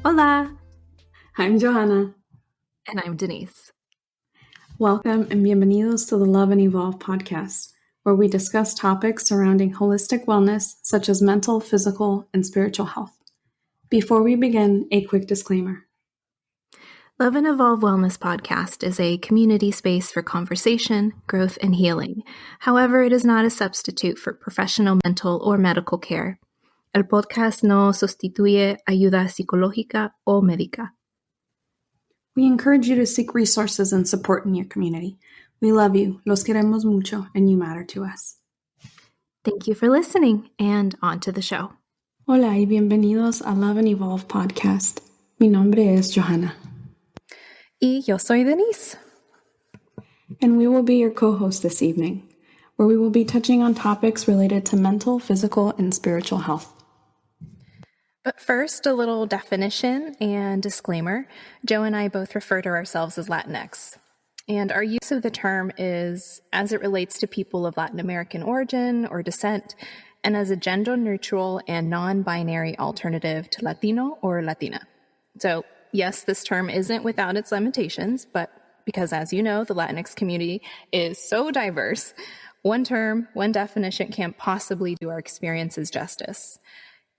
Hola! I'm Johanna. And I'm Denise. Welcome and bienvenidos to the Love and Evolve podcast, where we discuss topics surrounding holistic wellness, such as mental, physical, and spiritual health. Before we begin, a quick disclaimer. Love and Evolve Wellness Podcast is a community space for conversation, growth, and healing. However, it is not a substitute for professional mental or medical care. El podcast no sustituye ayuda psicológica o médica. We encourage you to seek resources and support in your community. We love you, los queremos mucho, and you matter to us. Thank you for listening, and on to the show. Hola y bienvenidos a Love and Evolve podcast. Mi nombre es Johanna. Y yo soy Denise. And we will be your co-host this evening, where we will be touching on topics related to mental, physical, and spiritual health. But first, a little definition and disclaimer. Joe and I both refer to ourselves as Latinx. And our use of the term is as it relates to people of Latin American origin or descent, and as a gender-neutral and non-binary alternative to Latino or Latina. So, yes, this term isn't without its limitations, but because, as you know, the Latinx community is so diverse, one term, one definition can't possibly do our experiences justice.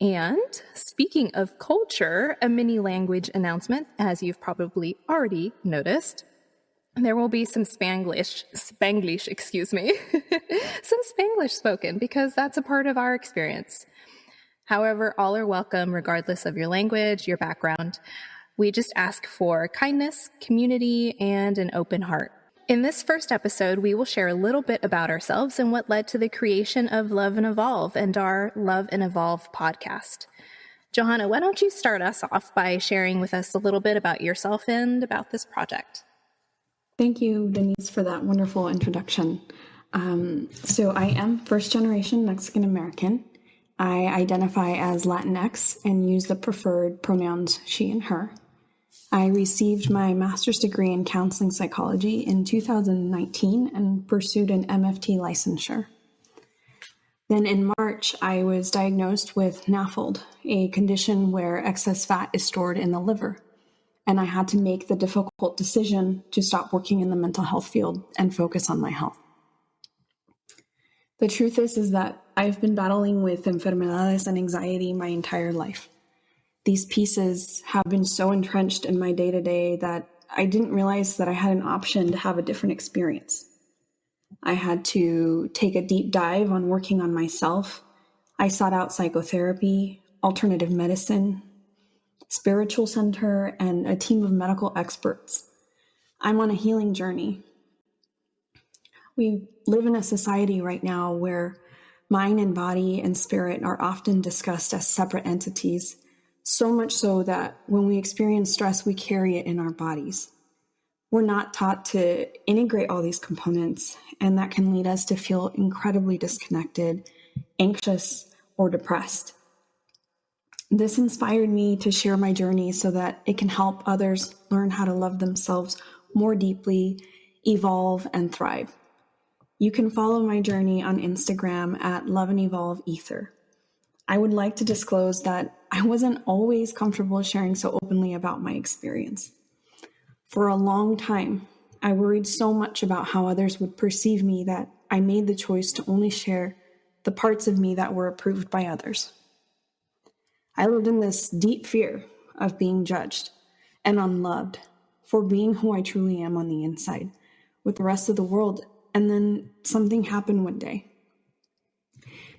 And speaking of culture, a mini language announcement, as you've probably already noticed. There will be some Spanglish, some Spanglish spoken because that's a part of our experience. However, all are welcome regardless of your language, your background. We just ask for kindness, community, and an open heart. In this first episode, we will share a little bit about ourselves and what led to the creation of Love and Evolve and our Love and Evolve podcast. Johanna, why don't you start us off by sharing with us a little bit about yourself and about this project? Thank you, Denise, for that wonderful introduction. So I am first-generation Mexican-American. I identify as Latinx and use the preferred pronouns she and her. I received my master's degree in counseling psychology in 2019 and pursued an MFT licensure. Then in March, I was diagnosed with NAFLD, a condition where excess fat is stored in the liver. And I had to make the difficult decision to stop working in the mental health field and focus on my health. The truth is that I've been battling with enfermedades and anxiety my entire life. These pieces have been so entrenched in my day-to-day that I didn't realize that I had an option to have a different experience. I had to take a deep dive on working on myself. I sought out psychotherapy, alternative medicine, spiritual center, and a team of medical experts. I'm on a healing journey. We live in a society right now where mind and body and spirit are often discussed as separate entities, so much so that when we experience stress, we carry it in our bodies. We're not taught to integrate all these components, and that can lead us to feel incredibly disconnected, anxious, or depressed. This inspired me to share my journey so that it can help others learn how to love themselves more deeply, evolve, and thrive. You can follow my journey on Instagram at Love and Evolve Ether. I would like to disclose that I wasn't always comfortable sharing so openly about my experience. For a long time, I worried so much about how others would perceive me that I made the choice to only share the parts of me that were approved by others. I lived in this deep fear of being judged and unloved for being who I truly am on the inside with the rest of the world, and then something happened one day.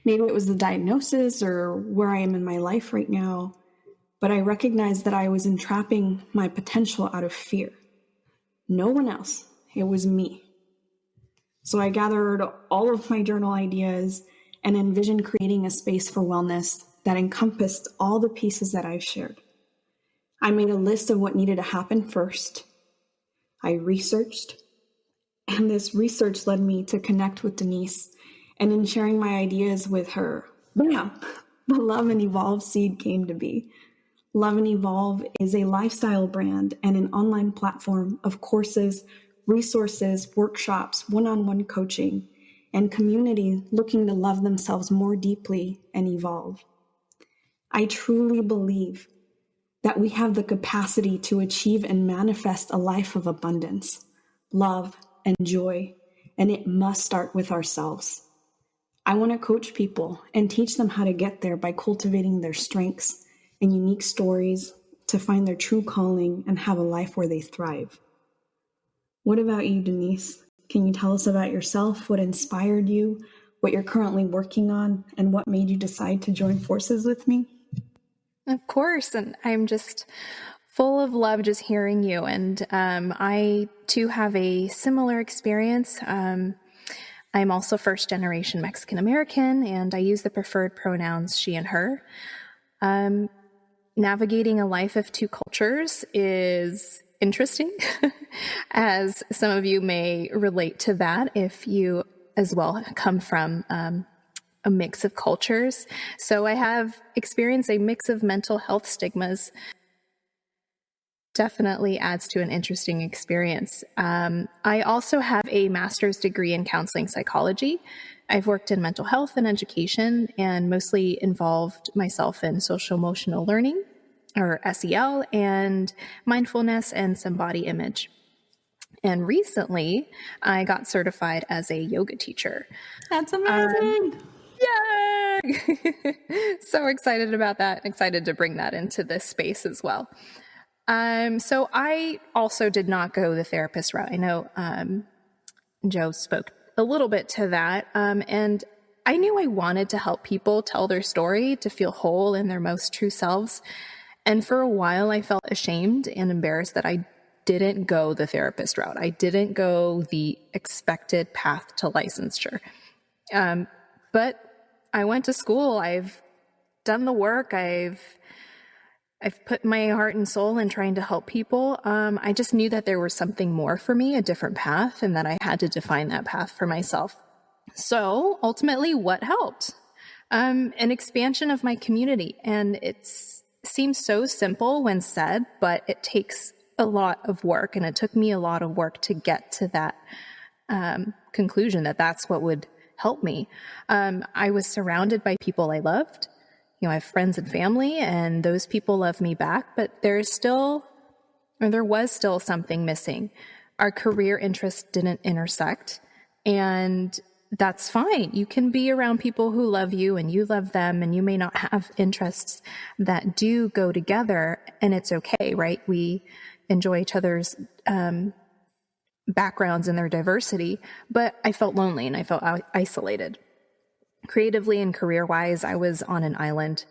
Maybe it was the diagnosis or where I am in my life right now, but I recognized that I was entrapping my potential out of fear. No one else, it was me. So I gathered all of my journal ideas and envisioned creating a space for wellness that encompassed all the pieces that I've shared. I made a list of what needed to happen first. I researched, and this research led me to connect with Denise. And in sharing my ideas with her, bam, the Love and Evolve seed came to be. Love and Evolve is a lifestyle brand and an online platform of courses, resources, workshops, one-on-one coaching, and community looking to love themselves more deeply and evolve. I truly believe that we have the capacity to achieve and manifest a life of abundance, love, and joy, and it must start with ourselves. I want to coach people and teach them how to get there by cultivating their strengths and unique stories to find their true calling and have a life where they thrive. What about you, Denise? Can you tell us about yourself, what inspired you, what you're currently working on, and what made you decide to join forces with me? Of course, and I'm just full of love just hearing you. And I too have a similar experience. I'm also first generation Mexican American, and I use the preferred pronouns she and her. Navigating a life of two cultures is interesting, as some of you may relate to that if you as well come from a mix of cultures. So I have experienced a mix of mental health stigmas. Definitely adds to an interesting experience. I also have a master's degree in counseling psychology. I've worked in mental health and education and mostly involved myself in social emotional learning, or SEL, and mindfulness and some body image. And recently, I got certified as a yoga teacher. That's amazing. Yay! So excited about that. Excited to bring that into this space as well. So I also did not go the therapist route. I know Joe spoke a little bit to that. And I knew I wanted to help people tell their story, to feel whole in their most true selves. And for a while, I felt ashamed and embarrassed that I didn't go the therapist route. I didn't go the expected path to licensure. But I went to school. I've done the work. I've put my heart and soul in trying to help people. I just knew that there was something more for me, a different path, and that I had to define that path for myself. So ultimately, what helped? An expansion of my community. And it seems so simple when said, but it takes a lot of work. And it took me a lot of work to get to that conclusion that that's what would help me. I was surrounded by people I loved. You know, I have friends and family, and those people love me back, but there was still something missing. Our career interests didn't intersect, and that's fine. You can be around people who love you and you love them, and you may not have interests that do go together, and it's okay, right? We enjoy each other's backgrounds and their diversity, but I felt lonely and I felt isolated. Creatively and career-wise, I was on an island.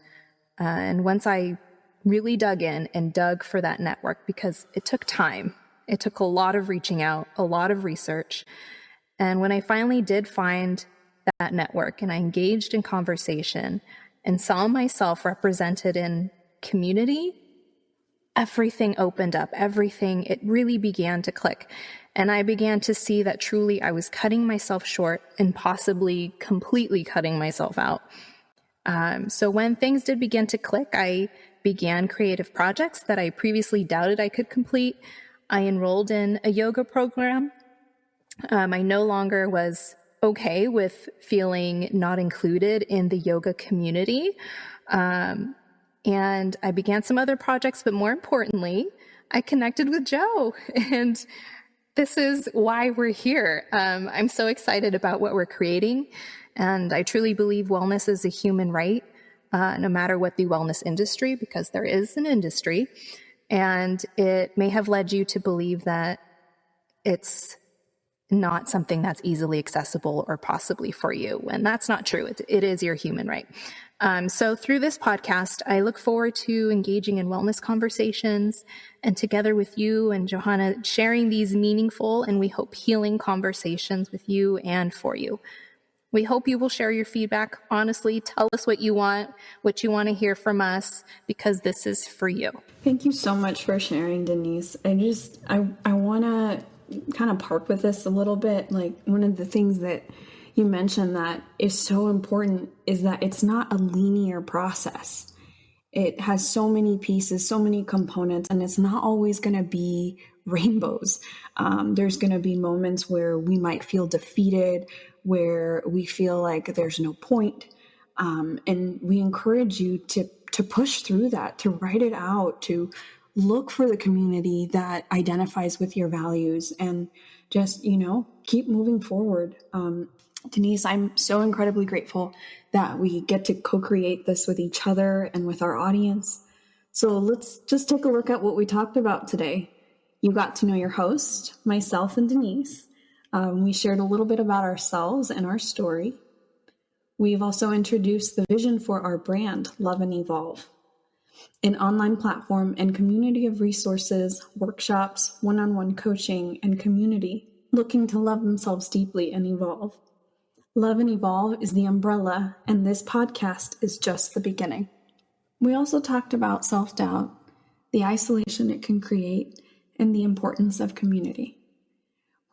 And once I really dug in and dug for that network, because it took time, it took a lot of reaching out, a lot of research. And when I finally did find that network and I engaged in conversation and saw myself represented in community, everything opened up, it really began to click. And I began to see that truly I was cutting myself short and possibly completely cutting myself out. So when things did begin to click, I began creative projects that I previously doubted I could complete. I enrolled in a yoga program. I no longer was okay with feeling not included in the yoga community. And I began some other projects, but more importantly, I connected with Joe, and this is why we're here. I'm so excited about what we're creating, and I truly believe wellness is a human right, no matter what the wellness industry, because there is an industry, and it may have led you to believe that it's not something that's easily accessible or possibly for you, and that's not true. It is your human right. So through this podcast, I look forward to engaging in wellness conversations and together with you and Johanna, sharing these meaningful and we hope healing conversations with you and for you. We hope you will share your feedback. Honestly, tell us what you want to hear from us, because this is for you. Thank you so much for sharing, Denise. I want to kind of park with this a little bit. Like, one of the things that you mentioned that is so important is that it's not a linear process. It has so many pieces, so many components, and it's not always going to be rainbows. There's going to be moments where we might feel defeated, where we feel like there's no point. And we encourage you to push through that, to write it out, to look for the community that identifies with your values, and just, keep moving forward. Denise, I'm so incredibly grateful that we get to co-create this with each other and with our audience. So let's just take a look at what we talked about today. You got to know your host, myself and Denise. We shared a little bit about ourselves and our story. We've also introduced the vision for our brand, Love and Evolve, an online platform and community of resources, workshops, one-on-one coaching, and community looking to love themselves deeply and evolve. Love and Evolve is the umbrella, and this podcast is just the beginning. We also talked about self-doubt, the isolation it can create, and the importance of community.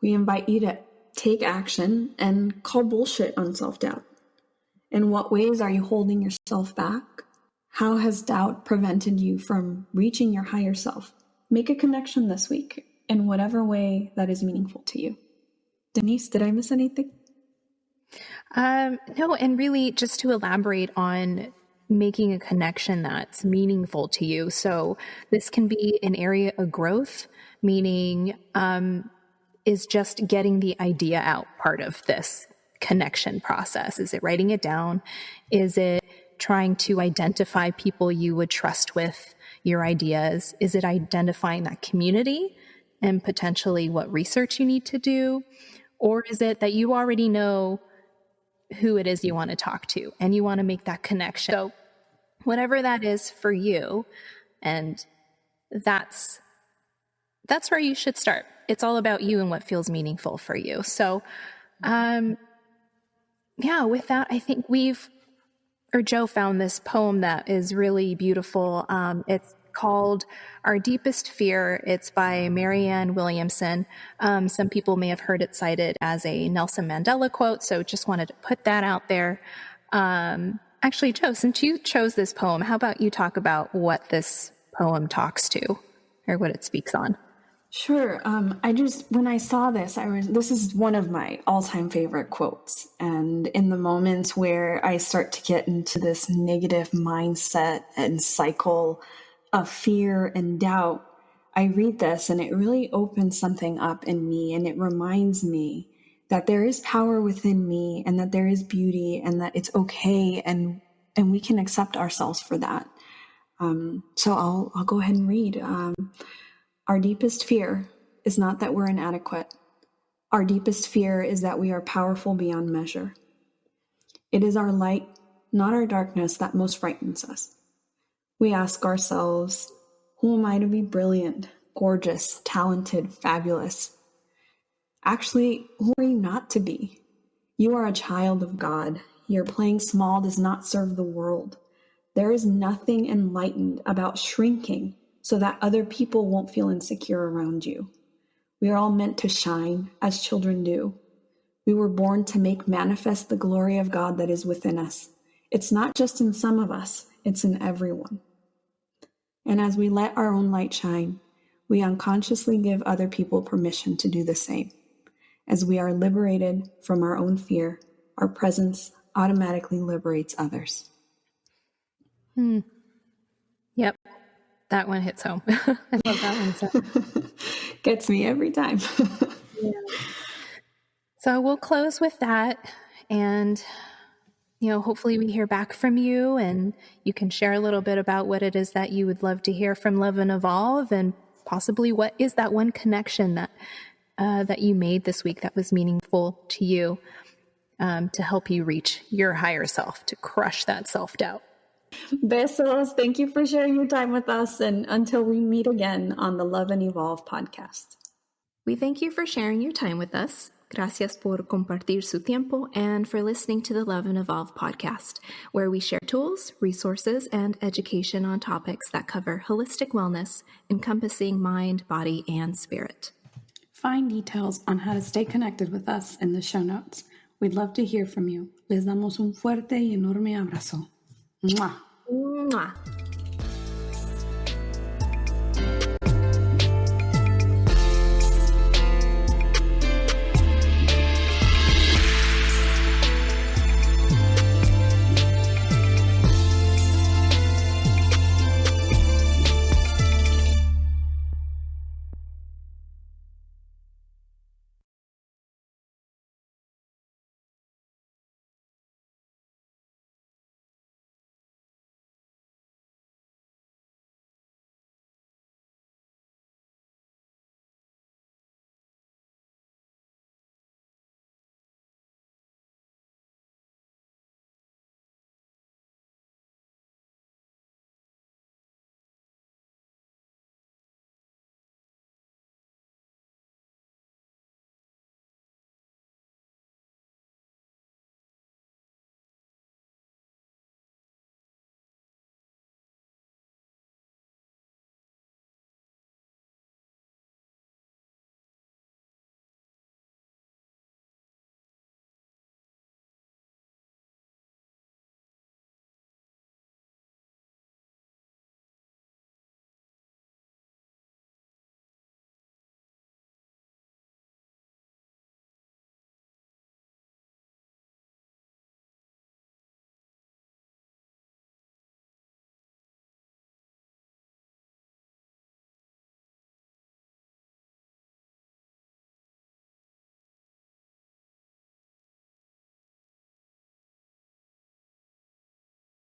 We invite you to take action and call bullshit on self-doubt. In what ways are you holding yourself back? How has doubt prevented you from reaching your higher self? Make a connection this week in whatever way that is meaningful to you. Denise, did I miss anything? No, and really just to elaborate on making a connection that's meaningful to you. So this can be an area of growth, meaning is just getting the idea out part of this connection process. Is it writing it down? Is it trying to identify people you would trust with your ideas? Is it identifying that community and potentially what research you need to do? Or is it that you already know who it is you want to talk to and you want to make that connection? So whatever that is for you, and that's where you should start. It's all about you and what feels meaningful for you. So, with that, I think Joe found this poem that is really beautiful. It's called Our Deepest Fear. It's by Marianne Williamson. Some people may have heard it cited as a Nelson Mandela quote, so just wanted to put that out there. Actually, Joe, since you chose this poem, how about you talk about what this poem talks to, or what it speaks on? Sure. When I saw this, this is one of my all-time favorite quotes. And in the moments where I start to get into this negative mindset and cycle of fear and doubt, I read this and it really opens something up in me. And it reminds me that there is power within me, and that there is beauty, and that it's okay. And we can accept ourselves for that. So I'll go ahead and read. Our deepest fear is not that we're inadequate. Our deepest fear is that we are powerful beyond measure. It is our light, not our darkness, that most frightens us. We ask ourselves, who am I to be brilliant, gorgeous, talented, fabulous? Actually, who are you not to be? You are a child of God. Your playing small does not serve the world. There is nothing enlightened about shrinking so that other people won't feel insecure around you. We are all meant to shine as children do. We were born to make manifest the glory of God that is within us. It's not just in some of us, it's in everyone. And as we let our own light shine, we unconsciously give other people permission to do the same. As we are liberated from our own fear, our presence automatically liberates others. Yep. That one hits home. I love that one. So. Gets me every time. Yeah. So we'll close with that. And, hopefully we hear back from you, and you can share a little bit about what it is that you would love to hear from Love and Evolve, and possibly what is that one connection that you made this week that was meaningful to you, to help you reach your higher self, to crush that self-doubt. Besos, thank you for sharing your time with us, and until we meet again on the Love and Evolve podcast. We thank you for sharing your time with us. Gracias por compartir su tiempo, and for listening to the Love and Evolve podcast, where we share tools, resources, and education on topics that cover holistic wellness, encompassing mind, body, and spirit. Find details on how to stay connected with us in the show notes. We'd love to hear from you. Les damos un fuerte y enorme abrazo. Mwah. Mwah.